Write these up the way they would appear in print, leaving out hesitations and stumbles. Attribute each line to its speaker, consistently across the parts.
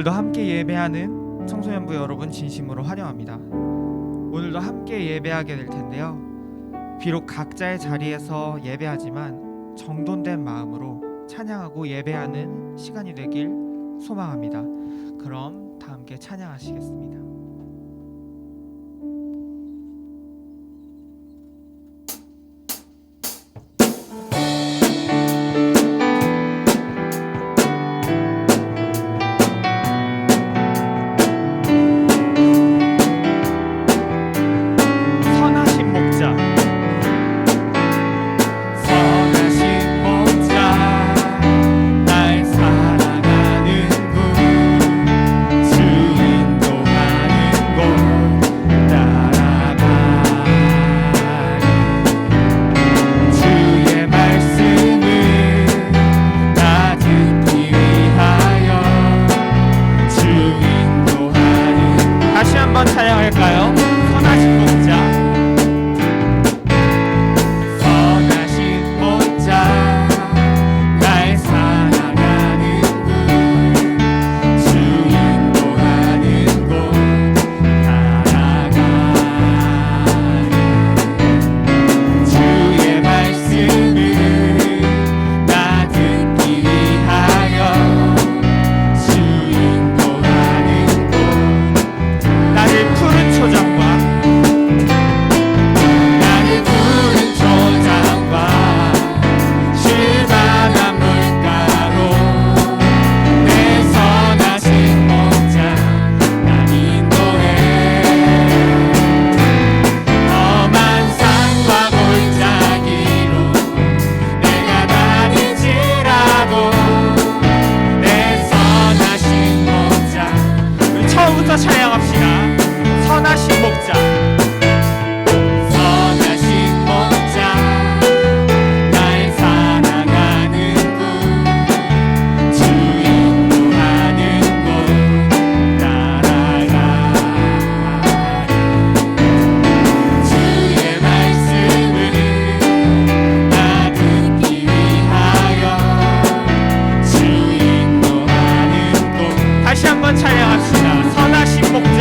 Speaker 1: 오늘도 함께 예배하는 청소년부 여러분 진심으로 환영합니다. 오늘도 함께 예배하게 될 텐데요. 비록 각자의 자리에서 예배하지만 정돈된 마음으로 찬양하고 예배하는 시간이 되길 소망합니다. 그럼 다 함께 찬양하시겠습니다. 찬양할까요? 선하신 목자, 선하신 목자, 날 사랑하는 곳, 주 인도하는 곳 따라가리. 주의 말씀을 나 듣기 위하여 주 인도하는 곳 나를 푸른 초장과 쉴만한 물가로 내 선하신 목자 난 인도해. 험한 산과 골짜기로 내가 다닐지라도 내 선하신 목자. 우리 처음부터 찬양합시다. 선하신 목자, 선하신 목자, 날 사랑하는 곳, 주 인도하는 곳 따라가리. 주의 말씀을 나 듣기 위하여 주 인도하는 곳. 다시 한번 찬양합시다. 선하신 목자,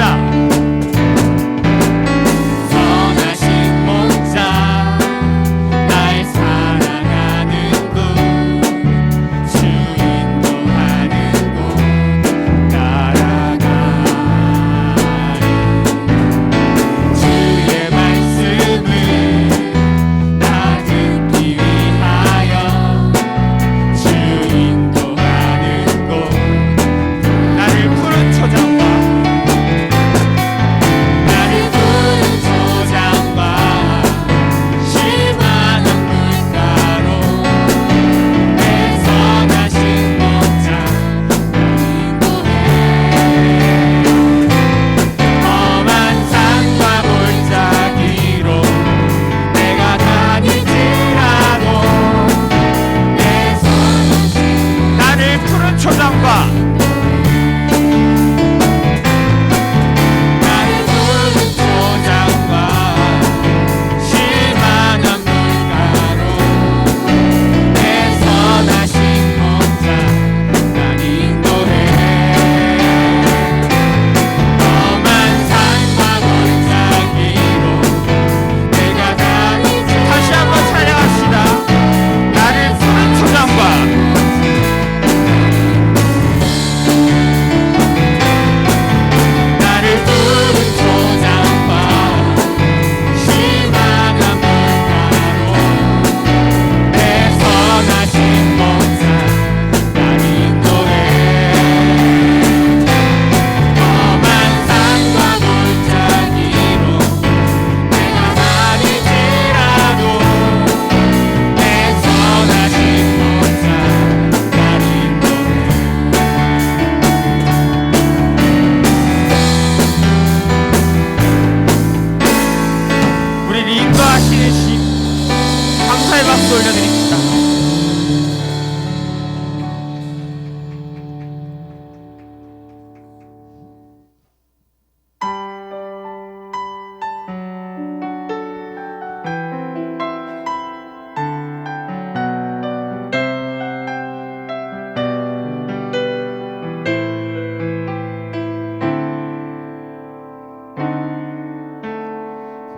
Speaker 1: 감사의 박수 올려드립니다.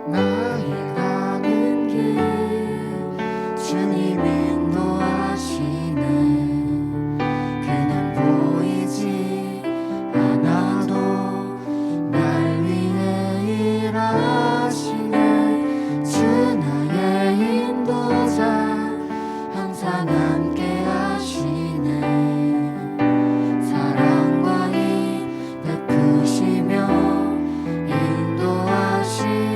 Speaker 2: 나의 가는 길 주님 인도하시네. 그는 보이지 않아도 날 위해 일하시네. 주 나의 인도자 항상 함께 하시네. 사랑과 힘 베푸시며 인도하시네.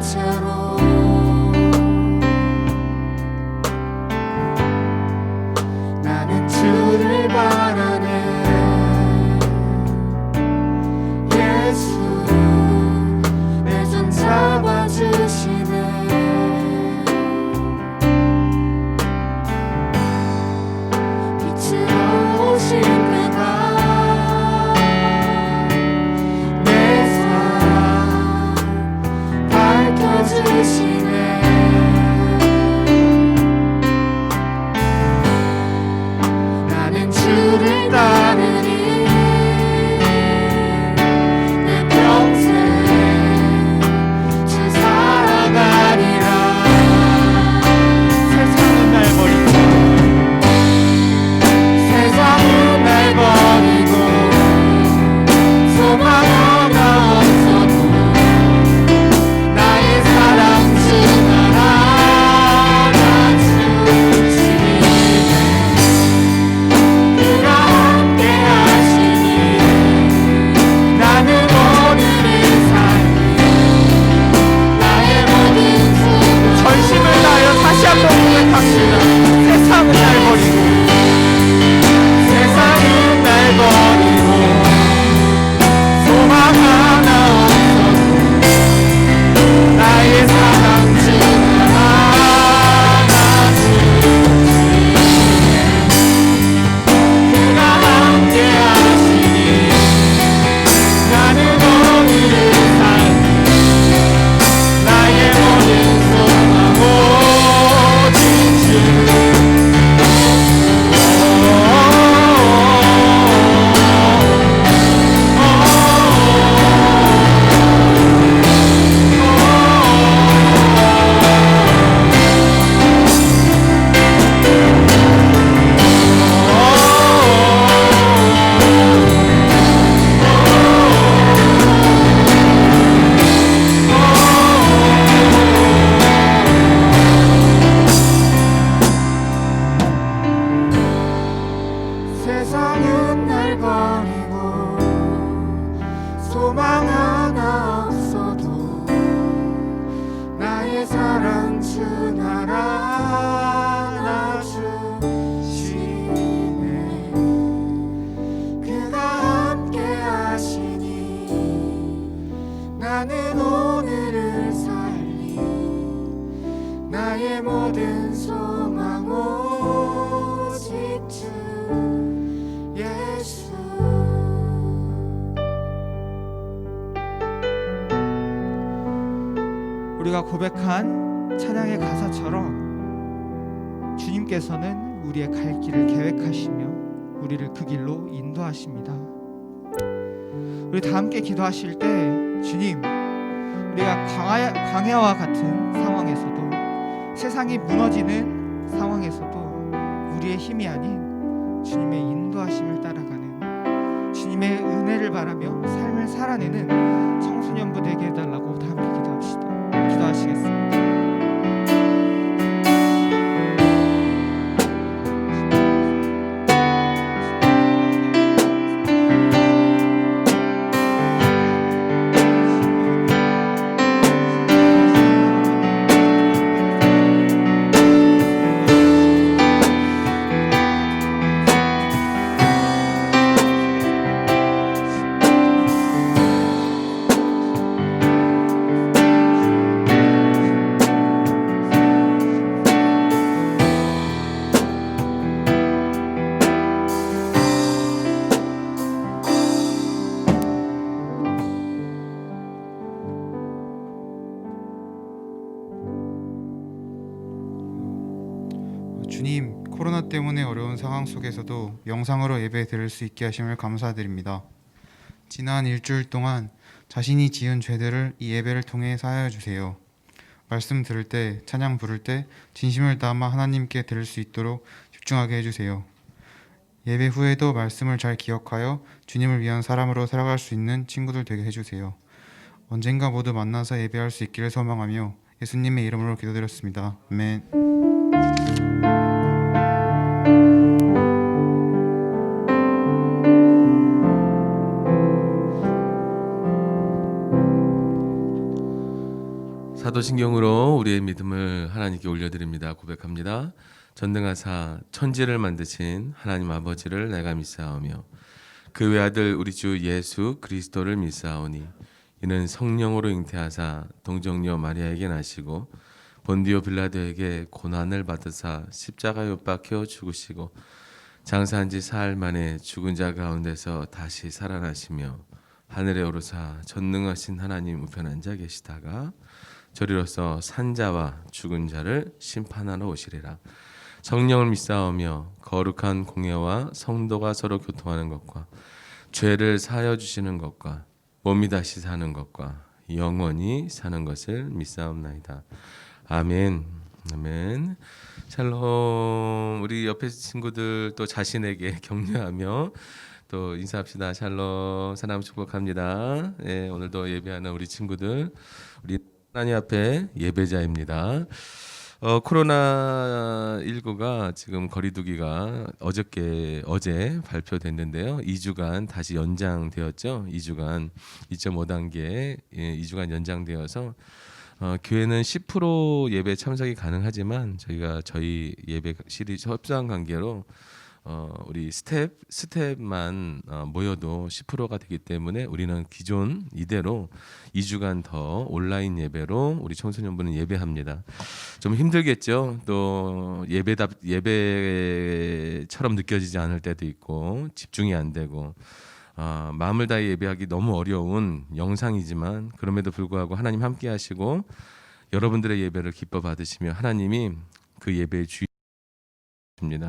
Speaker 2: 채로 나는 주를 바라네. 예수 내 손 잡아주시네. 빛으로 오신 그가 내 삶 밝혀주시네. 나는 주를 따르리. 내 평생 주 살아가리라.
Speaker 1: 세상은 날 버리고
Speaker 2: 세상은 날 버리고 소망 하나 없어도 나의 사랑 주 나라 주시네. 그가 함께 하시니 나는 오늘을 살리. 나의 모든 수고
Speaker 1: 전심을 다하여 다시 한번 고백합시다. 세상은 날 버리고
Speaker 2: 세상은 날 버리고 소망 하나 없어도 나의 사랑 주 하나 주시네. 그가 함께 하시니 나는 오늘을 살리. 나의 모든 소망 오직 주. 세상은 날 버리고 소망 하나 없어도 나의 사랑 주 나라 주시네. 그가 함께 하시니 나는 오늘을 살리. 나의 모든 소망 오직 주 예수.
Speaker 1: 우리가 고백한 찬양의 가사처럼 주님께서는 우리의 갈 길을 계획하시며 우리를 그 길로 인도하십니다. 우리 다 함께 기도하실 때 주님, 우리가 광야와 같은 상황에서도 세상이 무너지는 상황에서도 우리의 힘이 아닌 주님의 인도하심을 따라가는 주님의 은혜를 바라며 삶을 살아내는 청소년부 되게 해달라고 다 함께 기도합시다. 기도하시겠습니다.
Speaker 3: 주님, 코로나 때문에 어려운 상황 속에서도 영상으로 예배 드릴 수 있게 하심을 감사드립니다. 지난 일주일 동안 자신이 지은 죄들을 이 예배를 통해 사하여 주세요. 말씀 들을 때, 찬양 부를 때 진심을 담아 하나님께 드릴 수 있도록 집중하게 해주세요. 예배 후에도 말씀을 잘 기억하여 주님을 위한 사람으로 살아갈 수 있는 친구들 되게 해주세요. 언젠가 모두 만나서 예배할 수 있기를 소망하며 예수님의 이름으로 기도드렸습니다. 아멘.
Speaker 4: 사도신경으로 우리의 믿음을 하나님께 올려드립니다. 고백합니다. 전능하사 천지를 만드신 하나님 아버지를 내가 믿사오며 그 외아들 우리 주 예수 그리스도를 믿사오니 이는 성령으로 잉태하사 동정녀 마리아에게 나시고 본디오 빌라도에게 고난을 받으사 십자가에 못 박혀 죽으시고 장사한 지 사흘 만에 죽은 자 가운데서 다시 살아나시며 하늘에 오르사 전능하신 하나님 우편 앉아 계시다가 저리로서 산자와 죽은 자를 심판하러 오시리라. 성령을 믿사오며 거룩한 공예와 성도가 서로 교통하는 것과 죄를 사하여 주시는 것과 몸이 다시 사는 것과 영원히 사는 것을 믿사옵나이다. 아멘. 아멘. 샬롬. 우리 옆에 친구들 또 자신에게 격려하며 또 인사합시다. 샬롬. 사람 축복합니다. 네, 오늘도 예배하는 우리 친구들, 우리 하나님 앞에 예배자입니다. 코로나19가 지금 거리두기가 어제 발표됐는데요. 2주간 다시 연장되었죠. 2주간 2.5단계 2주간 연장되어서 교회는 10% 예배 참석이 가능하지만 저희 예배실이 협소한 관계로 우리 스텝만 모여도 10%가 되기 때문에 우리는 기존 이대로 2주간 더 온라인 예배로 우리 청소년부는 예배합니다. 좀 힘들겠죠. 또 예배처럼 느껴지지 않을 때도 있고 집중이 안 되고 마음을 다해 예배하기 너무 어려운 영상이지만 그럼에도 불구하고 하나님 함께 하시고 여러분들의 예배를 기뻐 받으시며 하나님이 그 예배의 주인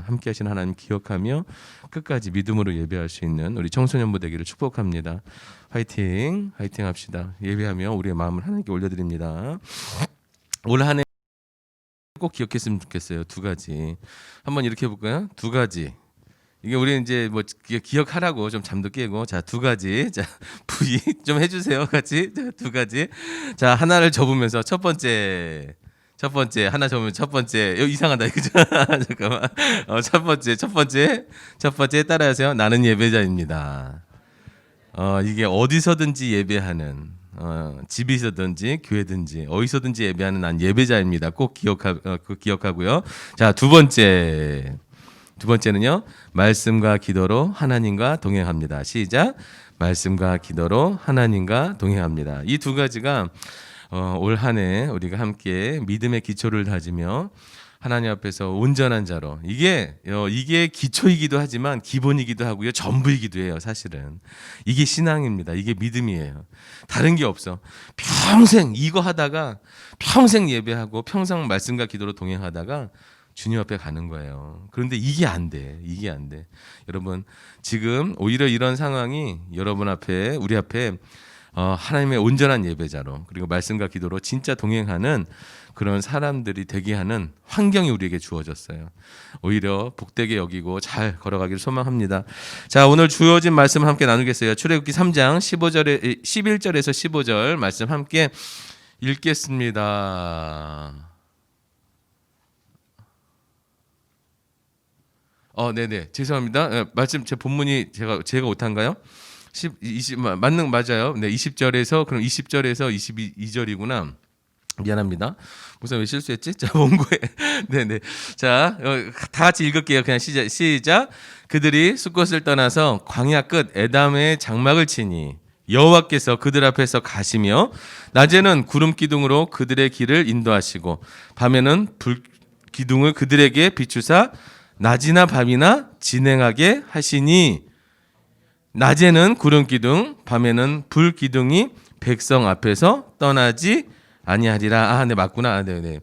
Speaker 4: 함께 하신 하나님 기억하며 끝까지 믿음으로 예배할 수 있는 우리 청소년부 되기를 축복합니다. 화이팅 합시다. 예배하며 우리의 마음을 하나님께 올려드립니다. 올 한 해 꼭 기억했으면 좋겠어요. 두 가지 한번 이렇게 해볼까요? 두 가지 이게 우리 이제 뭐 기억하라고 좀 잠도 깨고 자 두 가지 자 V 좀 해주세요 같이 자 두 가지 자 하나를 접으면서 첫 번째 하나 접으면 첫 번째 이상하다 그죠? 잠깐만 첫 번째 따라하세요. 나는 예배자입니다. 이게 어디서든지 예배하는 집이서든지 교회든지 어디서든지 예배하는 난 예배자입니다. 꼭 기억하고요. 자 두 번째는요. 말씀과 기도로 하나님과 동행합니다. 시작. 말씀과 기도로 하나님과 동행합니다. 이 두 가지가 올 한 해 우리가 함께 믿음의 기초를 다지며 하나님 앞에서 온전한 자로 이게 기초이기도 하지만 기본이기도 하고요. 전부이기도 해요. 사실은 이게 신앙입니다. 이게 믿음이에요. 다른 게 없어. 평생 이거 하다가 평생 예배하고 평생 말씀과 기도로 동행하다가 주님 앞에 가는 거예요. 그런데 이게 안 돼. 여러분 지금 오히려 이런 상황이 여러분 앞에 우리 앞에 하나님의 온전한 예배자로 그리고 말씀과 기도로 진짜 동행하는 그런 사람들이 되게 하는 환경이 우리에게 주어졌어요. 오히려 복되게 여기고 잘 걸어가기를 소망합니다. 자, 오늘 주어진 말씀 함께 나누겠어요. 출애굽기 3장 11절에서 15절 말씀 함께 읽겠습니다. 네네. 죄송합니다. 말씀 제 본문이 제가 오타인가요? 맞아요. 네, 20절에서 그럼 20절에서 22절이구나. 미안합니다. 무슨 왜 실수했지? 자, 원고에. 네네. 자, 다 같이 읽을게요. 그냥 시작. 그들이 숫곳을 떠나서 광야 끝 에담의 장막을 치니 여호와께서 그들 앞에서 가시며 낮에는 구름 기둥으로 그들의 길을 인도하시고 밤에는 불 기둥을 그들에게 비추사 낮이나 밤이나 진행하게 하시니 낮에는 구름 기둥, 밤에는 불 기둥이 백성 앞에서 떠나지 아니하리라. 네 맞구나. 네,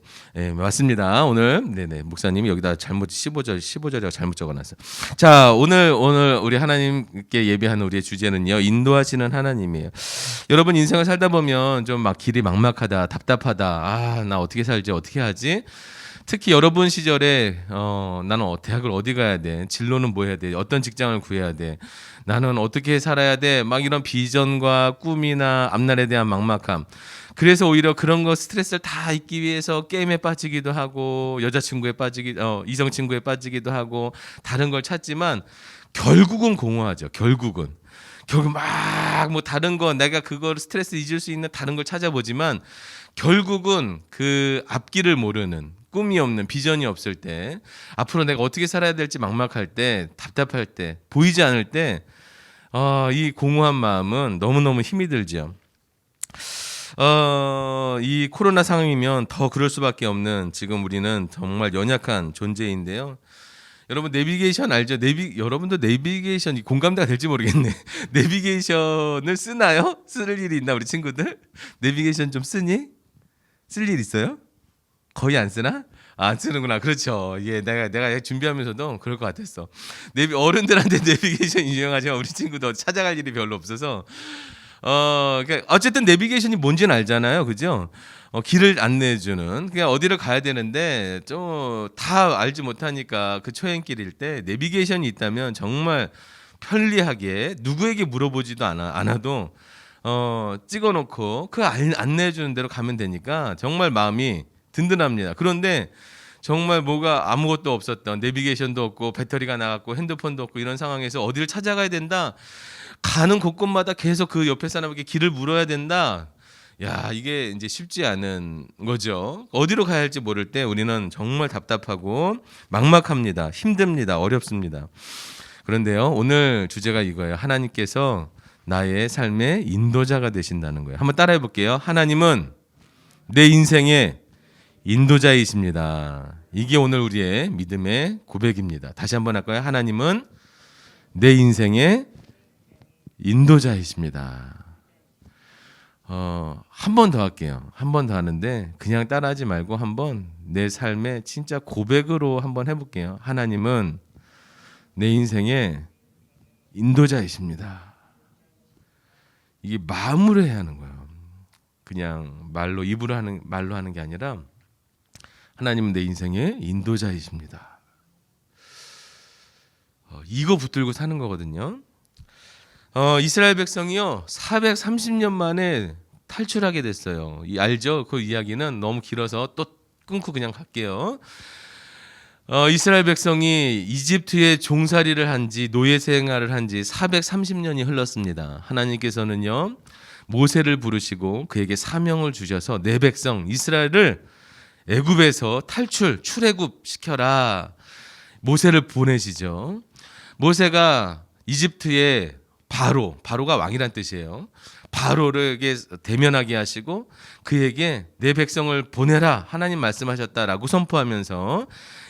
Speaker 4: 맞습니다. 오늘 목사님이 여기다 잘못 15절이가 잘못 적어놨어요. 자, 오늘 우리 하나님께 예배하는 우리의 주제는요, 인도하시는 하나님이에요. 여러분 인생을 살다 보면 좀 막 길이 막막하다, 답답하다. 나 어떻게 살지, 어떻게 하지? 특히 여러분 시절에 나는 대학을 어디 가야 돼? 진로는 뭐 해야 돼? 어떤 직장을 구해야 돼? 나는 어떻게 살아야 돼? 막 이런 비전과 꿈이나 앞날에 대한 막막함. 그래서 오히려 그런 거 스트레스를 다 잊기 위해서 게임에 빠지기도 하고 여자친구에 이성 친구에 빠지기도 하고 다른 걸 찾지만 결국은 공허하죠. 결국 막 뭐 다른 거 내가 그걸 스트레스 잊을 수 있는 다른 걸 찾아보지만 결국은 그 앞길을 모르는, 꿈이 없는, 비전이 없을 때, 앞으로 내가 어떻게 살아야 될지 막막할 때, 답답할 때, 보이지 않을 때, 이 공허한 마음은 너무너무 힘이 들죠. 이 코로나 상황이면 더 그럴 수밖에 없는 지금 우리는 정말 연약한 존재인데요. 여러분 내비게이션 알죠? 여러분도 내비게이션 공감대가 될지 모르겠네. 내비게이션을 쓰나요? 쓸 일이 있나 우리 친구들? 내비게이션 좀 쓰니? 쓸 일 있어요? 거의 안 쓰나? 안 쓰는구나. 그렇죠. 예, 내가 준비하면서도 그럴 것 같았어. 어른들한테 내비게이션 유용하지만 우리 친구도 찾아갈 일이 별로 없어서. 그러니까 어쨌든 내비게이션이 뭔지는 알잖아요, 그죠? 길을 안내해주는, 그냥 어디를 가야 되는데 좀 다 알지 못하니까 그 초행길일 때 내비게이션이 있다면 정말 편리하게 누구에게 물어보지도 않아도 찍어놓고 그 안내해주는 대로 가면 되니까 정말 마음이 든든합니다. 그런데 정말 뭐가 아무것도 없었던, 내비게이션도 없고 배터리가 나갔고 핸드폰도 없고 이런 상황에서 어디를 찾아가야 된다. 가는 곳곳마다 계속 그 옆에 사람에게 길을 물어야 된다. 야, 이게 이제 쉽지 않은 거죠. 어디로 가야 할지 모를 때 우리는 정말 답답하고 막막합니다. 힘듭니다. 어렵습니다. 그런데요, 오늘 주제가 이거예요. 하나님께서 나의 삶의 인도자가 되신다는 거예요. 한번 따라해 볼게요. 하나님은 내 인생의 인도자이십니다. 이게 오늘 우리의 믿음의 고백입니다. 다시 한번 할까요? 하나님은 내 인생의 인도자이십니다. 한 번 더 할게요. 한 번 더 하는데 그냥 따라하지 말고 한번 내 삶의 진짜 고백으로 한번 해볼게요. 하나님은 내 인생의 인도자이십니다. 이게 마음으로 해야 하는 거예요. 그냥 입으로 하는 게 아니라 하나님은 내 인생의 인도자이십니다. 이거 붙들고 사는 거거든요. 이스라엘 백성이요 430년 만에 탈출하게 됐어요. 알죠? 그 이야기는 너무 길어서 또 끊고 그냥 갈게요. 이스라엘 백성이 이집트에 종살이를 한지 노예 생활을 한지 430년이 흘렀습니다. 하나님께서는요 모세를 부르시고 그에게 사명을 주셔서 내 백성 이스라엘을 애굽에서 출애굽 시켜라. 모세를 보내시죠. 모세가 이집트의 바로가 왕이란 뜻이에요. 바로에게 대면하게 하시고 그에게 내 백성을 보내라 하나님 말씀하셨다라고 선포하면서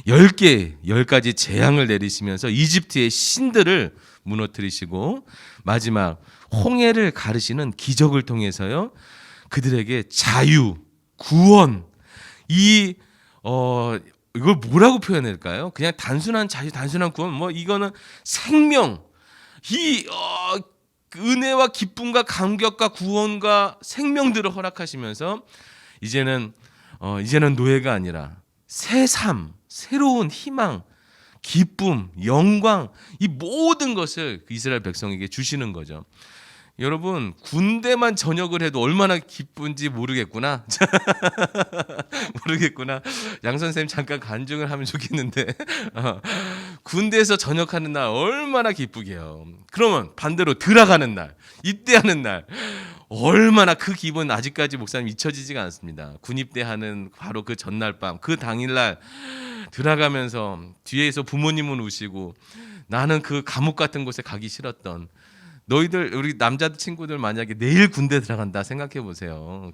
Speaker 4: 10가지 재앙을 내리시면서 이집트의 신들을 무너뜨리시고 마지막 홍해를 가르시는 기적을 통해서요 그들에게 자유, 구원 이걸 뭐라고 표현할까요? 그냥 단순한 자유, 단순한 구원, 이거는 생명, 은혜와 기쁨과 감격과 구원과 생명들을 허락하시면서 이제는 노예가 아니라 새 삶, 새로운 희망, 기쁨, 영광 이 모든 것을 이스라엘 백성에게 주시는 거죠. 여러분 군대만 전역을 해도 얼마나 기쁜지 모르겠구나. 양 선생님 잠깐 간증을 하면 좋겠는데 군대에서 전역하는 날 얼마나 기쁘게요. 그러면 반대로 들어가는 날, 입대하는 날 얼마나 그 기분 아직까지 목사님 잊혀지지가 않습니다. 군 입대하는 바로 그 전날 밤, 그 당일날 들어가면서 뒤에서 부모님은 우시고 나는 그 감옥 같은 곳에 가기 싫었던 너희들 우리 남자 친구들 만약에 내일 군대 들어간다 생각해 보세요.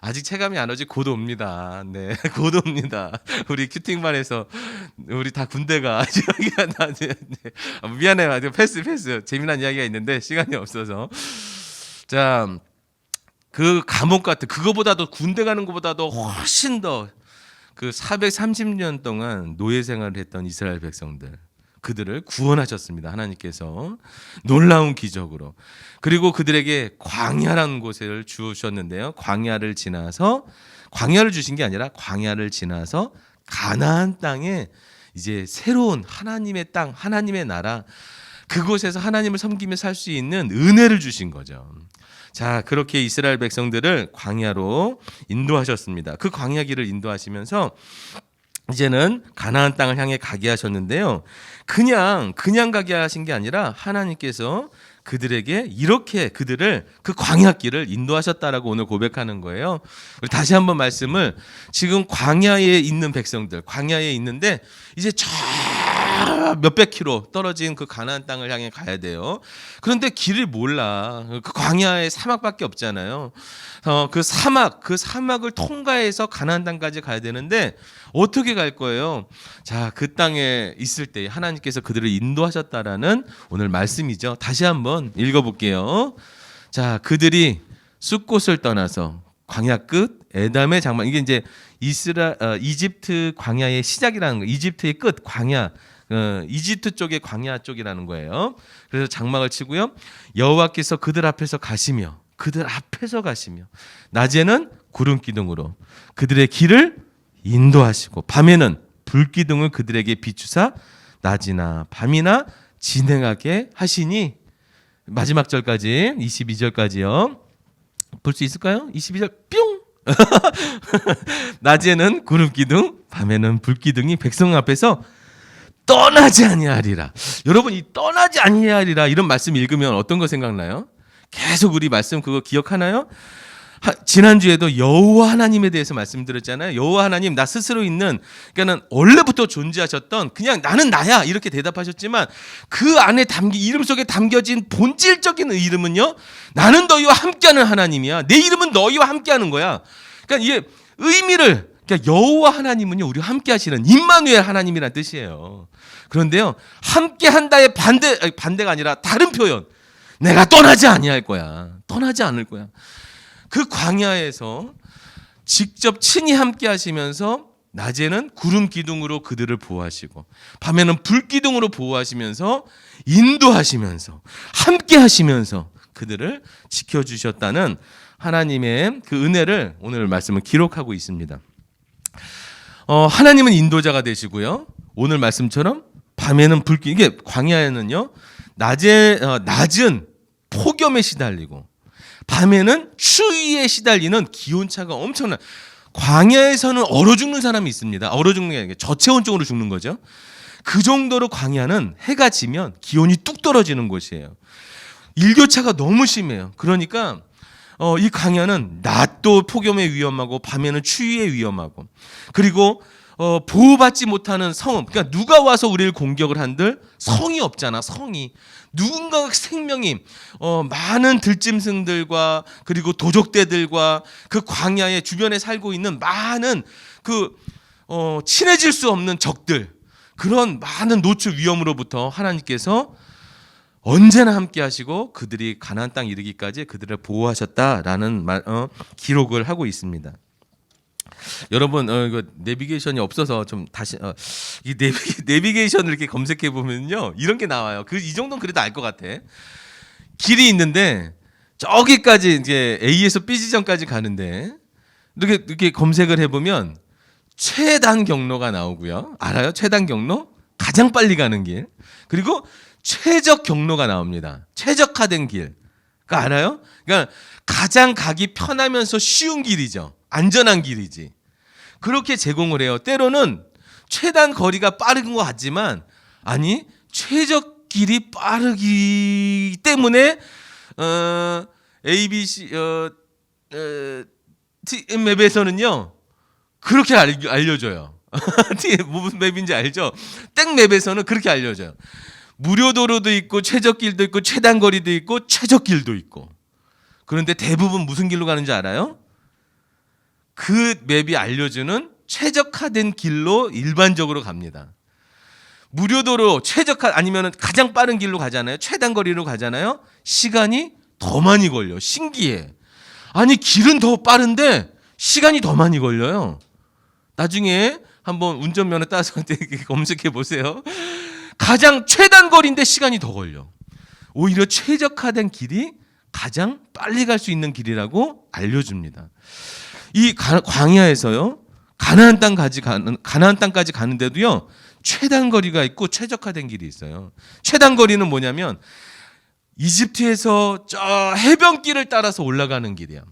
Speaker 4: 아직 체감이 안 오지 곧 옵니다. 네, 곧 옵니다. 우리 큐팅반에서 우리 다 군대가 미안해요. 패스. 재미난 이야기가 있는데 시간이 없어서 자, 그 감옥 같은 그거보다도 군대 가는 것보다도 훨씬 더 그 430년 동안 노예 생활을 했던 이스라엘 백성들. 그들을 구원하셨습니다. 하나님께서 놀라운 기적으로. 그리고 그들에게 광야라는 곳을 주셨는데요. 광야를 주신 게 아니라 광야를 지나서 가나안 땅에 이제 새로운 하나님의 땅, 하나님의 나라 그곳에서 하나님을 섬기며 살 수 있는 은혜를 주신 거죠. 자, 그렇게 이스라엘 백성들을 광야로 인도하셨습니다. 그 광야 길을 인도하시면서 이제는 가나안 땅을 향해 가게 하셨는데요. 그냥 가게 하신 게 아니라 하나님께서 그들에게 이렇게 그들을 그 광야길을 인도하셨다라고 오늘 고백하는 거예요. 우리 다시 한번 말씀을, 지금 광야에 있는 백성들, 광야에 있는데 이제 저 몇백 킬로 떨어진 그 가나안 땅을 향해 가야 돼요. 그런데 길을 몰라. 그 광야에 사막밖에 없잖아요. 그 사막을 통과해서 가나안 땅까지 가야 되는데 어떻게 갈 거예요? 자, 그 땅에 있을 때 하나님께서 그들을 인도하셨다라는 오늘 말씀이죠. 다시 한번 읽어볼게요. 자, 그들이 숫곳을 떠나서 광야 끝 에담의 장막, 이게 이제 이집트 광야의 시작이라는 거예요. 이집트의 끝 광야, 이집트 쪽의 광야 쪽이라는 거예요. 그래서 장막을 치고요. 여호와께서 그들 앞에서 가시며 낮에는 구름 기둥으로 그들의 길을 인도하시고 밤에는 불 기둥을 그들에게 비추사 낮이나 밤이나 진행하게 하시니, 마지막 절까지 22절까지요. 볼 수 있을까요? 22절 뿅. 낮에는 구름 기둥, 밤에는 불 기둥이 백성 앞에서 떠나지 아니하리라. 여러분, 이 떠나지 아니하리라 이런 말씀 읽으면 어떤 거 생각나요? 계속 우리 말씀 그거 기억하나요? 지난주에도 여호와 하나님에 대해서 말씀드렸잖아요. 여호와 하나님, 나 스스로 있는, 그러니까는 원래부터 존재하셨던, 그냥 나는 나야 이렇게 대답하셨지만 그 안에 이름 속에 담겨진 본질적인 이름은요, 나는 너희와 함께하는 하나님이야. 내 이름은 너희와 함께하는 거야. 그러니까 이게 의미를, 그러니까 여호와 하나님은요, 우리와 함께하시는 임마누엘 하나님이란 뜻이에요. 그런데요, 함께한다의 반대가 아니라 다른 표현, 내가 떠나지 아니할 거야. 떠나지 않을 거야. 그 광야에서 직접 친히 함께 하시면서 낮에는 구름 기둥으로 그들을 보호하시고 밤에는 불 기둥으로 보호하시면서 인도하시면서 함께 하시면서 그들을 지켜주셨다는 하나님의 그 은혜를 오늘 말씀을 기록하고 있습니다. 하나님은 인도자가 되시고요. 오늘 말씀처럼 밤에는 불 기둥, 이게 광야에는요, 낮은 폭염에 시달리고 밤에는 추위에 시달리는 기온차가 엄청나. 광야에서는 얼어 죽는 사람이 있습니다. 얼어 죽는 게 아니라 저체온증으로 죽는 거죠. 그 정도로 광야는 해가 지면 기온이 뚝 떨어지는 곳이에요. 일교차가 너무 심해요. 그러니까 이 광야는 낮도 폭염에 위험하고 밤에는 추위에 위험하고, 그리고 보호받지 못하는 성읍, 그러니까 누가 와서 우리를 공격을 한들 성이 없잖아. 성이 누군가 생명이 많은 들짐승들과 그리고 도적대들과 그 광야의 주변에 살고 있는 많은 그 친해질 수 없는 적들, 그런 많은 노출 위험으로부터 하나님께서 언제나 함께 하시고 그들이 가나안 땅 이르기까지 그들을 보호하셨다라는 기록을 하고 있습니다. 여러분, 이거 내비게이션이 없어서 좀 다시 이 내비게이션을 이렇게 검색해 보면요, 이런 게 나와요. 이 정도는 그래도 알 것 같아. 길이 있는데 저기까지 이제 A에서 B 지점까지 가는데 이렇게 검색을 해 보면 최단 경로가 나오고요. 알아요? 최단 경로? 가장 빨리 가는 길. 그리고 최적 경로가 나옵니다. 최적화된 길. 그거 알아요? 그러니까 가장 가기 편하면서 쉬운 길이죠. 안전한 길이지. 그렇게 제공을 해요. 때로는 최단 거리가 빠른 것 같지만 아니, 최적 길이 빠르기 때문에 ABC 맵에서는요 그렇게 알려줘요. 무슨 맵인지 알죠? 땡맵에서는 그렇게 알려줘요. 무료 도로도 있고 최적길도 있고 최단 거리도 있고 최적길도 있고. 그런데 대부분 무슨 길로 가는지 알아요? 그 맵이 알려주는 최적화된 길로 일반적으로 갑니다. 무료도로 아니면 가장 빠른 길로 가잖아요. 최단 거리로 가잖아요. 시간이 더 많이 걸려. 신기해. 아니, 길은 더 빠른데 시간이 더 많이 걸려요. 나중에 한번 운전면허 따서 검색해 보세요. 가장 최단 거리인데 시간이 더 걸려. 오히려 최적화된 길이 가장 빨리 갈 수 있는 길이라고 알려줍니다. 이 광야에서요, 가나안 땅까지 가는데도요, 최단 거리가 있고 최적화된 길이 있어요. 최단 거리는 뭐냐면 이집트에서 저 해변길을 따라서 올라가는 길이야.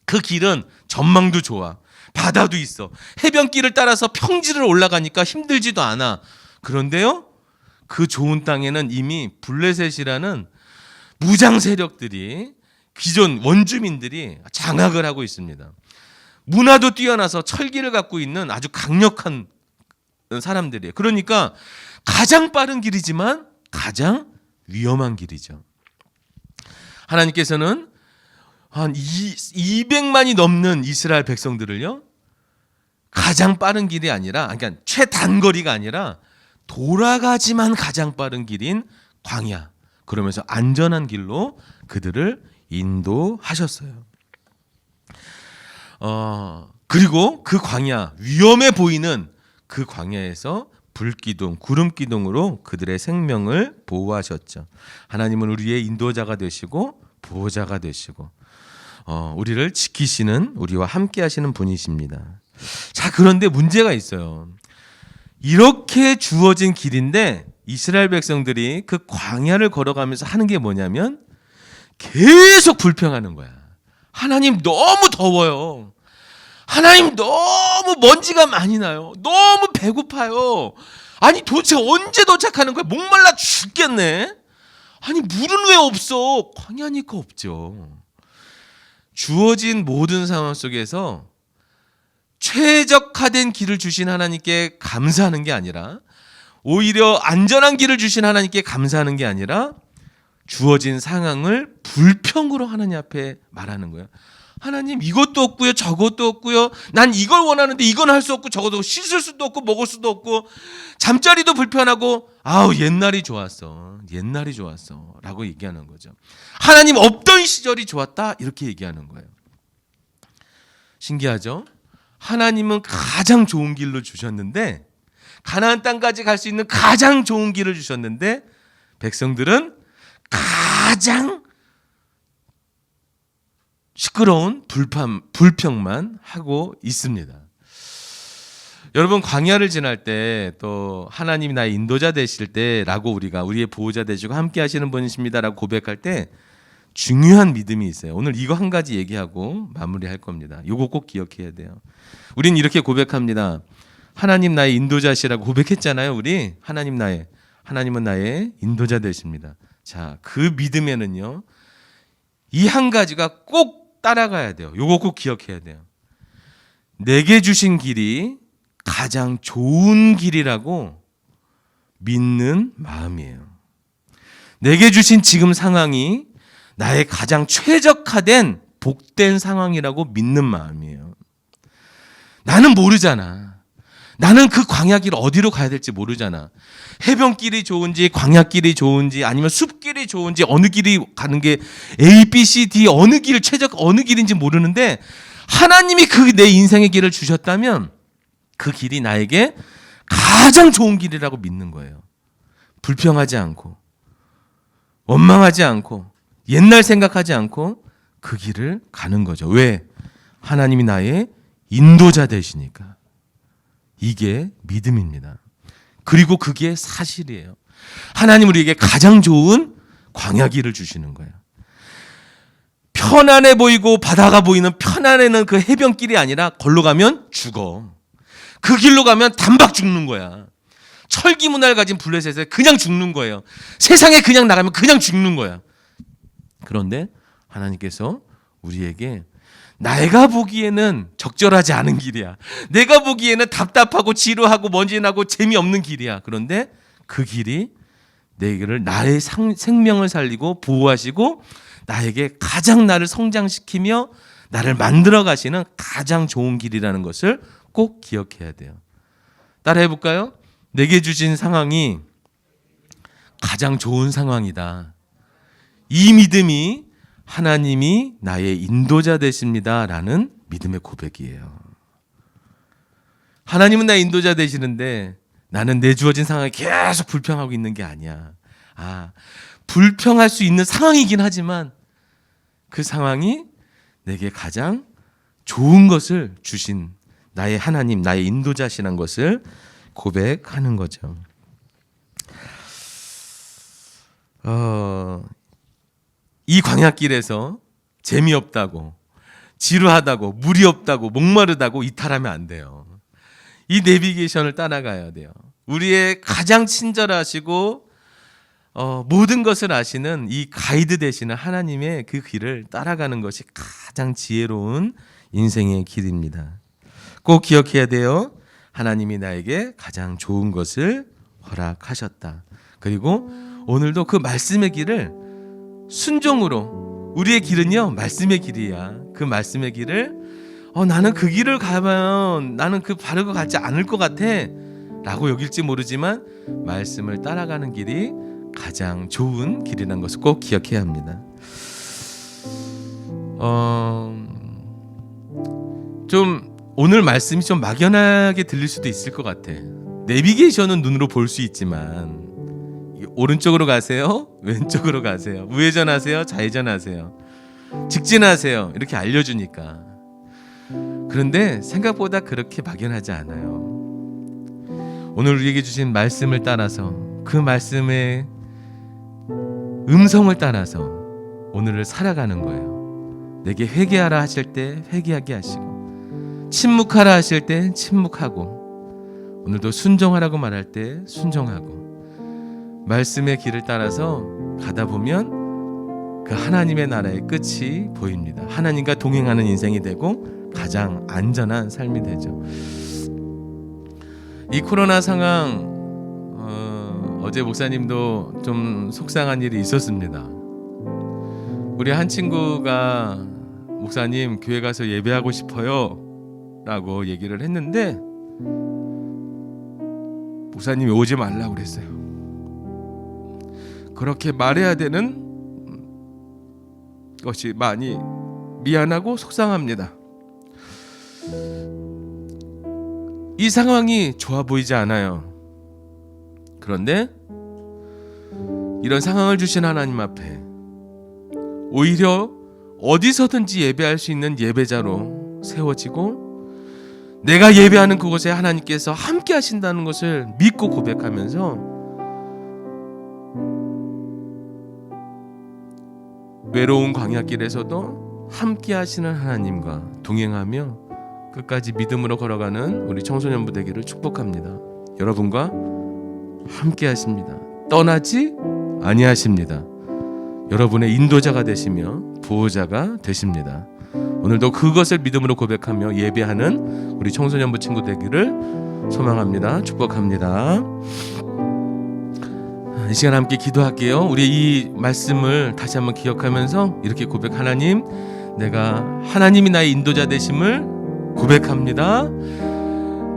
Speaker 4: 그 길은 전망도 좋아. 바다도 있어. 해변길을 따라서 평지를 올라가니까 힘들지도 않아. 그런데요, 그 좋은 땅에는 이미 블레셋이라는 무장 세력들이 기존 원주민들이 장악을 하고 있습니다. 문화도 뛰어나서 철기를 갖고 있는 아주 강력한 사람들이에요. 그러니까 가장 빠른 길이지만 가장 위험한 길이죠. 하나님께서는 한 200만이 넘는 이스라엘 백성들을요, 가장 빠른 길이 아니라, 그러니까 최단거리가 아니라 돌아가지만 가장 빠른 길인 광야, 그러면서 안전한 길로 그들을 인도하셨어요. 그리고 그 광야, 위험해 보이는 그 광야에서 불기둥, 구름기둥으로 그들의 생명을 보호하셨죠. 하나님은 우리의 인도자가 되시고 보호자가 되시고 우리를 지키시는, 우리와 함께 하시는 분이십니다. 자, 그런데 문제가 있어요. 이렇게 주어진 길인데 이스라엘 백성들이 그 광야를 걸어가면서 하는 게 뭐냐면 계속 불평하는 거야. 하나님 너무 더워요. 하나님 너무 먼지가 많이 나요. 너무 배고파요. 아니 도대체 언제 도착하는 거야? 목말라 죽겠네. 아니 물은 왜 없어? 광야니까 없죠. 주어진 모든 상황 속에서 최적화된 길을 주신 하나님께 감사하는 게 아니라, 오히려 안전한 길을 주신 하나님께 감사하는 게 아니라 주어진 상황을 불평으로 하나님 앞에 말하는 거예요. 하나님 이것도 없고요, 저것도 없고요. 난 이걸 원하는데 이건 할 수 없고, 저것도 씻을 수도 없고 먹을 수도 없고, 잠자리도 불편하고, 아우 옛날이 좋았어, 옛날이 좋았어 라고 얘기하는 거죠. 하나님 없던 시절이 좋았다 이렇게 얘기하는 거예요. 신기하죠? 하나님은 가장 좋은 길로 주셨는데, 가나안 땅까지 갈 수 있는 가장 좋은 길을 주셨는데 백성들은 가장 시끄러운 불평만 하고 있습니다. 여러분, 광야를 지날 때, 또 하나님이 나의 인도자 되실 때라고, 우리가 우리의 보호자 되시고 함께 하시는 분이십니다라고 고백할 때 중요한 믿음이 있어요. 오늘 이거 한 가지 얘기하고 마무리할 겁니다. 이거 꼭 기억해야 돼요. 우린 이렇게 고백합니다. 하나님 나의 인도자시라고 고백했잖아요. 우리 하나님은 나의 인도자 되십니다. 자, 그 믿음에는요, 이 한 가지가 꼭 따라가야 돼요. 요거 꼭 기억해야 돼요. 내게 주신 길이 가장 좋은 길이라고 믿는 마음이에요. 내게 주신 지금 상황이 나의 가장 최적화된 복된 상황이라고 믿는 마음이에요. 나는 모르잖아. 나는 그 광야길 어디로 가야 될지 모르잖아. 해변길이 좋은지, 광야길이 좋은지, 아니면 숲길이 좋은지, 어느 길이 가는 게 A, B, C, D 어느 길, 어느 길인지 모르는데, 하나님이 그 내 인생의 길을 주셨다면 그 길이 나에게 가장 좋은 길이라고 믿는 거예요. 불평하지 않고, 원망하지 않고, 옛날 생각하지 않고 그 길을 가는 거죠. 왜? 하나님이 나의 인도자 되시니까. 이게 믿음입니다. 그리고 그게 사실이에요. 하나님 우리에게 가장 좋은 광야길을 주시는 거예요. 편안해 보이고 바다가 보이는 편안해는 그 해변길이 아니라, 걸로 가면 죽어. 그 길로 가면 단박 죽는 거야. 철기 문화를 가진 블레셋에 그냥 죽는 거예요. 세상에 그냥 나가면 그냥 죽는 거야. 그런데 하나님께서 우리에게 내가 보기에는 적절하지 않은 길이야. 내가 보기에는 답답하고 지루하고 먼지나고 재미없는 길이야. 그런데 그 길이 내게를, 나의 생명을 살리고 보호하시고 나에게 가장 나를 성장시키며 나를 만들어 가시는 가장 좋은 길이라는 것을 꼭 기억해야 돼요. 따라해 볼까요? 내게 주신 상황이 가장 좋은 상황이다. 이 믿음이 하나님이 나의 인도자 되십니다라는 믿음의 고백이에요. 하나님은 나의 인도자 되시는데 나는 내 주어진 상황에 계속 불평하고 있는 게 아니야. 불평할 수 있는 상황이긴 하지만 그 상황이 내게 가장 좋은 것을 주신 나의 하나님, 나의 인도자시란 것을 고백하는 거죠. 이 광야길에서 재미없다고, 지루하다고, 물이 없다고, 목마르다고 이탈하면 안 돼요. 이 내비게이션을 따라가야 돼요. 우리의 가장 친절하시고 모든 것을 아시는 이 가이드 되시는 하나님의 그 길을 따라가는 것이 가장 지혜로운 인생의 길입니다. 꼭 기억해야 돼요. 하나님이 나에게 가장 좋은 것을 허락하셨다. 그리고 오늘도 그 말씀의 길을 순종으로, 우리의 길은요 말씀의 길이야. 그 말씀의 길을 나는 그 길을 가면 나는 그 바른 것 같지 않을 것 같아 라고 여길지 모르지만 말씀을 따라가는 길이 가장 좋은 길이라는 것을 꼭 기억해야 합니다. 좀 오늘 말씀이 좀 막연하게 들릴 수도 있을 것 같아. 내비게이션은 눈으로 볼 수 있지만 오른쪽으로 가세요? 왼쪽으로 가세요? 우회전하세요? 좌회전하세요? 직진하세요? 이렇게 알려주니까. 그런데 생각보다 그렇게 막연하지 않아요. 오늘 우리에게 주신 말씀을 따라서 그 말씀의 음성을 따라서 오늘을 살아가는 거예요. 내게 회개하라 하실 때 회개하게 하시고, 침묵하라 하실 때 침묵하고, 오늘도 순종하라고 말할 때 순종하고, 말씀의 길을 따라서 가다 보면 그 하나님의 나라의 끝이 보입니다. 하나님과 동행하는 인생이 되고 가장 안전한 삶이 되죠. 이 코로나 상황, 어제 목사님도 좀 속상한 일이 있었습니다. 우리 한 친구가 목사님 교회 가서 예배하고 싶어요 라고 얘기를 했는데 목사님이 오지 말라고 그랬어요. 그렇게 말해야 되는 것이 많이 미안하고 속상합니다. 이 상황이 좋아 보이지 않아요. 그런데 이런 상황을 주신 하나님 앞에 오히려 어디서든지 예배할 수 있는 예배자로 세워지고, 내가 예배하는 그곳에 하나님께서 함께 하신다는 것을 믿고 고백하면서 외로운 광야길에서도 함께 하시는 하나님과 동행하며 끝까지 믿음으로 걸어가는 우리 청소년부 되기를 축복합니다. 여러분과 함께 하십니다. 떠나지 아니하십니다. 여러분의 인도자가 되시며 보호자가 되십니다. 오늘도 그것을 믿음으로 고백하며 예배하는 우리 청소년부 친구 되기를 소망합니다. 축복합니다. 이 시간 함께 기도할게요. 우리 이 말씀을 다시 한번 기억하면서 이렇게 고백, 하나님, 내가 하나님이 나의 인도자 되심을 고백합니다.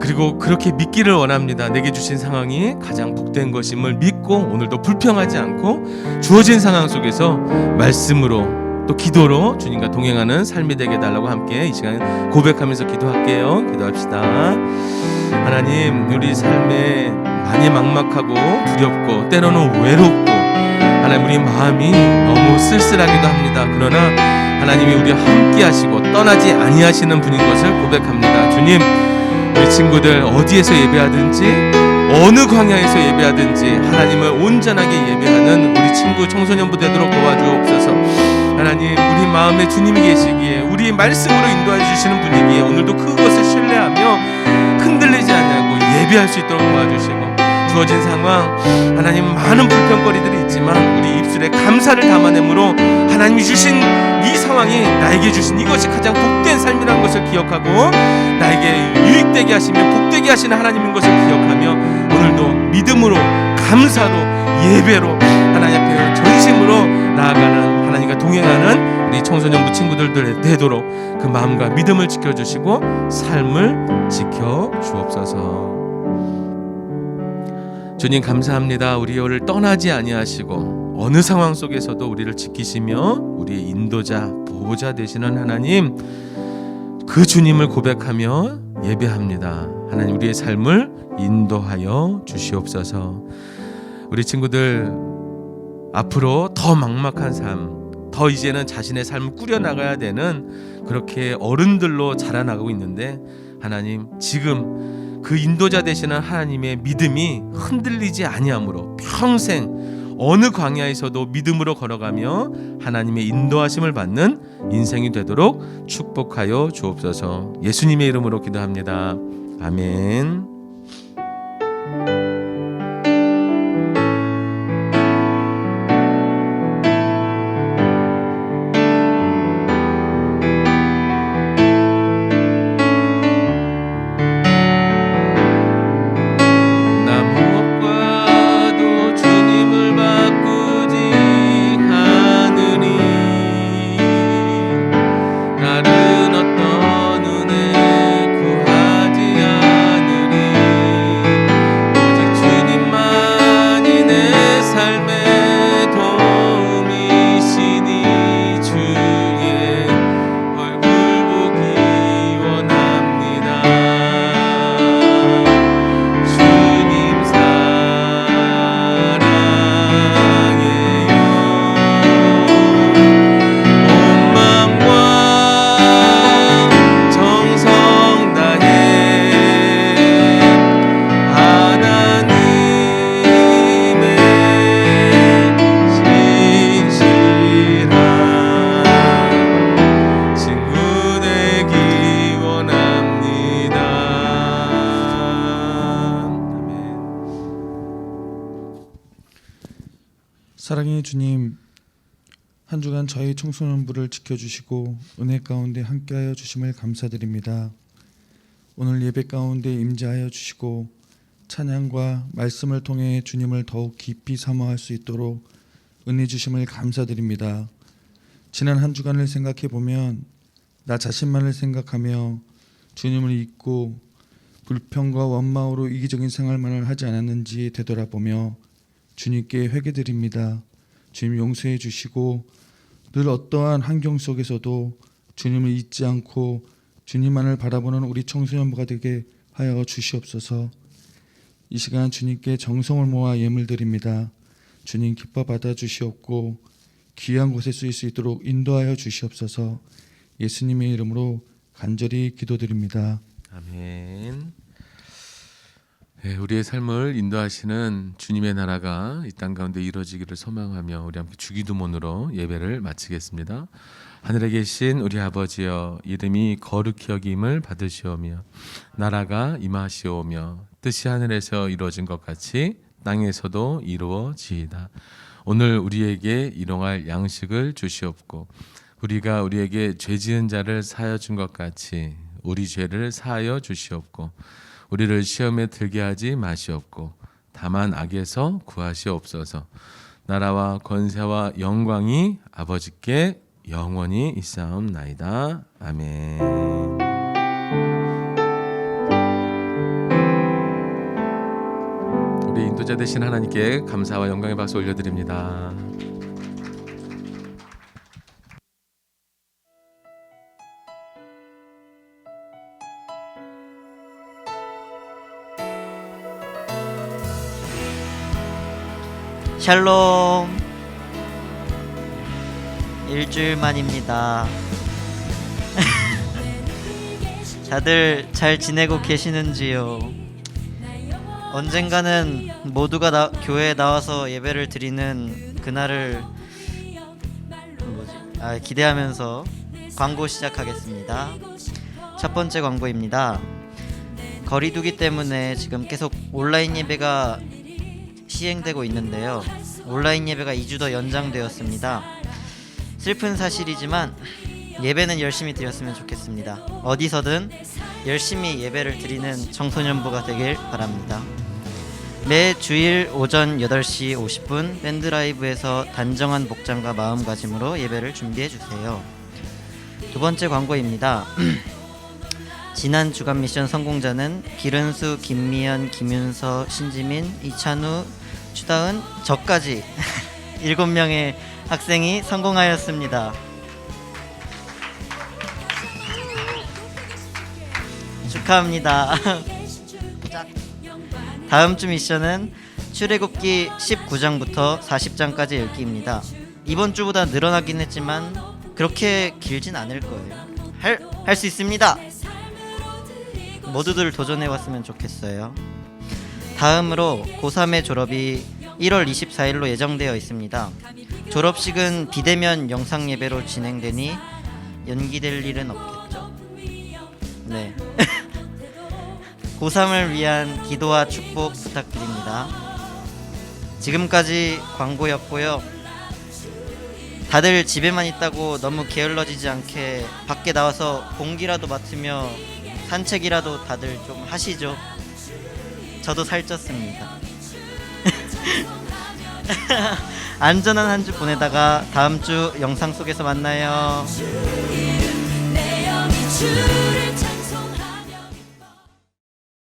Speaker 4: 그리고 그렇게 믿기를 원합니다. 내게 주신 상황이 가장 복된 것임을 믿고 오늘도 불평하지 않고 주어진 상황 속에서 말씀으로 또 기도로 주님과 동행하는 삶이 되게 달라고 함께 이 시간 고백하면서 기도할게요. 기도합시다. 하나님, 우리 삶에 많이 막막하고 두렵고 때로는 외롭고 하나님 우리 마음이 너무 쓸쓸하기도 합니다. 그러나 하나님이 우리와 함께 하시고 떠나지 아니하시는 분인 것을 고백합니다. 주님, 우리 친구들 어디에서 예배하든지 어느 광야에서 예배하든지 하나님을 온전하게 예배하는 우리 친구 청소년부 되도록 도와주옵소서. 하나님, 우리 마음에 주님이 계시기에 우리 말씀으로 인도해 주시는 분이기에 오늘도 그것을 신뢰하며 흔들리지 않냐고 예배할 수 있도록 도와주시고, 주어진 상황 하나님 많은 불평거리들이 있지만 우리 입술에 감사를 담아내므로 하나님이 주신 이 상황이 나에게 주신 이것이 가장 복된 삶이라는 것을 기억하고 나에게 유익되게 하시며 복되게 하시는 하나님인 것을 기억하며 오늘도 믿음으로 감사로 예배로 하나님 앞에 전심으로 나아가는 하나님과 동행하는 우리 청소년부 친구들 되도록 그 마음과 믿음을 지켜주시고 삶을 지켜주옵소서. 주님 감사합니다. 우리를 떠나지 아니하시고 어느 상황 속에서도 우리를 지키시며 우리의 인도자 보호자 되시는 하나님, 그 주님을 고백하며 예배합니다. 하나님, 우리의 삶을 인도하여 주시옵소서. 우리 친구들 앞으로 더 막막한 삶, 더 이제는 자신의 삶을 꾸려나가야 되는 그렇게 어른들로 자라나가고 있는데 하나님, 지금 그 인도자 되시는 하나님의 믿음이 흔들리지 아니함으로 평생 어느 광야에서도 믿음으로 걸어가며 하나님의 인도하심을 받는 인생이 되도록 축복하여 주옵소서. 예수님의 이름으로 기도합니다. 아멘.
Speaker 5: 사랑의 주님, 한 주간 저희 청소년부를 지켜주시고 은혜 가운데 함께하여 주심을 감사드립니다. 오늘 예배 가운데 임재하여 주시고 찬양과 말씀을 통해 주님을 더욱 깊이 사모할 수 있도록 은혜 주심을 감사드립니다. 지난 한 주간을 생각해 보면 나 자신만을 생각하며 주님을 잊고 불평과 원망으로 이기적인 생활만을 하지 않았는지 되돌아보며 주님께 회개드립니다. 주님 용서해 주시고 늘 어떠한 환경 속에서도 주님을 잊지 않고 주님만을 바라보는 우리 청소년부가 되게 하여 주시옵소서. 이 시간 주님께 정성을 모아 예물 드립니다. 주님 기뻐 받아 주시옵고 귀한 곳에 쓰일 수 있도록 인도하여 주시옵소서. 예수님의 이름으로 간절히 기도드립니다.
Speaker 4: 아멘. 네, 우리의 삶을 인도하시는 주님의 나라가 이 땅 가운데 이루어지기를 소망하며 우리 함께 주기도문으로 예배를 마치겠습니다. 하늘에 계신 우리 아버지여, 이름이 거룩히 여김을 받으시오며 나라가 임하시오며 뜻이 하늘에서 이루어진 것 같이 땅에서도 이루어지이다. 오늘 우리에게 일용할 양식을 주시옵고 우리가 우리에게 죄 지은 자를 사하여 준 것 같이 우리 죄를 사하여 주시옵고 우리를 시험에 들게 하지 마시옵고 다만 악에서 구하시옵소서. 나라와 권세와 영광이 아버지께 영원히 있사옵나이다. 아멘. 우리 인도자 되신 하나님께 감사와 영광의 박수 올려드립니다.
Speaker 6: 샬롬. 일주일 만입니다. 다들 잘 지내고 계시는지요? 언젠가는 모두가 교회에 나와서 예배를 드리는 그날을 기대하면서 광고 시작하겠습니다. 첫 번째 광고입니다. 거리두기 때문에 지금 계속 온라인 예배가 시행되고 있는데요. 온라인 예배가 2주 더 연장되었습니다. 슬픈 사실이지만 예배는 열심히 드렸으면 좋겠습니다. 어디서든 열심히 예배를 드리는 청소년부가 되길 바랍니다. 매 주일 오전 8시 50분 밴드라이브에서 단정한 복장과 마음가짐으로 예배를 준비해주세요. 두 번째 광고입니다. 지난 주간 미션 성공자는 기른수, 김미연, 김윤서, 신지민, 이찬우, 추다은, 저까지 7명의 학생이 성공하였습니다. 축하합니다. 다음 주 미션은 출애굽기 19장부터 40장까지 읽기입니다. 이번 주보다 늘어나긴 했지만 그렇게 길진 않을 거예요. 할 수 있습니다. 모두들 도전해봤으면 좋겠어요. 다음으로 고3의 졸업이 1월 24일로 예정되어 있습니다. 졸업식은 비대면 영상 예배로 진행되니 연기될 일은 없겠죠? 네. 고3을 위한 기도와 축복 부탁드립니다. 지금까지 광고였고요. 다들 집에만 있다고 너무 게을러지지 않게 밖에 나와서 공기라도 맡으며 산책이라도 다들 좀 하시죠. 저도 살쪘습니다. 안전한 한 주 보내다가 다음 주 영상 속에서 만나요.
Speaker 2: 내 영이 주를